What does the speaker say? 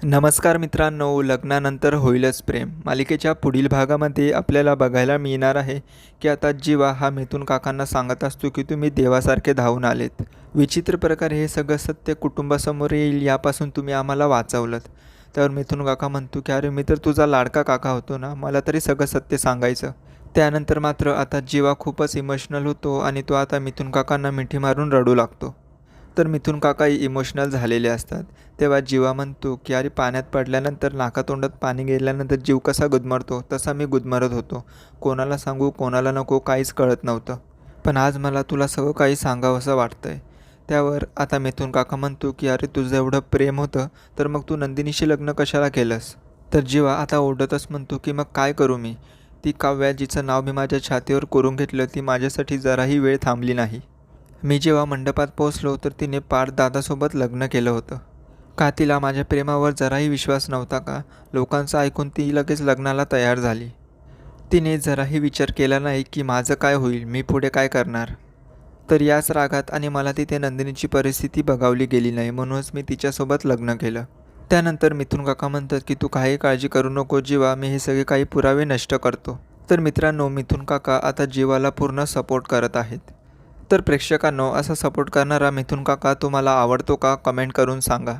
नमस्कार मित्रांनो, लग्नानंतर होईलच प्रेम मालिकेच्या पुढील भागामध्ये आपल्याला बघायला मिळणार आहे की आता जीवा हा मिथुन काकांना सांगत असतो की तुम्ही देवासारखे धावून आलेत. विचित्र प्रकारे हे सगळं सत्य कुटुंबासमोर येईल यापासून तुम्ही आम्हाला वाचवलंत. त्यावर मिथुन काका म्हणतो की अरे मी तर तुझा लाडका काका होतो ना, मला तरी सगळं सत्य सांगायचं. त्यानंतर मात्र आता जीवा खूपच इमोशनल होतो आणि तो आता मिथुन काकांना मिठी मारून रडू लागतो. तर मिथुन काकाही इमोशनल झालेले असतात. तेव्हा जीवा म्हणतो की अरे पाण्यात पडल्यानंतर नाकातोंडात पाणी गेल्यानंतर जीव कसा गुदमरतो तसा मी गुदमरत होतो. कोणाला सांगू कोणाला नको काहीच कळत नव्हतं. पण आज मला तुला सगळं काही सांगावंसं वाटतंय. त्यावर आता मिथुन काका म्हणतो की अरे तुझं एवढं प्रेम होतं तर मग तू नंदिनीशी लग्न कशाला केलंस. तर जीवा आता ओरडतच म्हणतो की मग काय करू मी. ती काव्या जिचं नाव मी माझ्या छातीवर कोरून घेतलं ती माझ्यासाठी जराही वेळ थांबली नाही. मी जेव्हा मंडपात पोहोचलो तर तिने पार्थ दादासोबत लग्न केलं होतं. का तिला माझ्या प्रेमावर जराही विश्वास नव्हता का. लोकांचं ऐकून ती लगेच लग्नाला तयार झाली. तिने जराही विचार केला नाही की माझं काय होईल, मी पुढे काय करणार. तर याच रागात आणि मला तिथे नंदिनीची परिस्थिती बघावली गेली नाही म्हणूनच मी तिच्यासोबत लग्न केलं. त्यानंतर मिथुन काका म्हणतात की तू काही काळजी करू नको जीवा, मी हे सगळे काही पुरावे नष्ट करतो. तर मित्रांनो, मिथुन काका आता जीवाला पूर्ण सपोर्ट करत आहेत. तर प्रेक्षकांनो, असा सपोर्ट करणारा मिथुन काका तुम्हाला आवडतो का, कमेंट करून सांगा.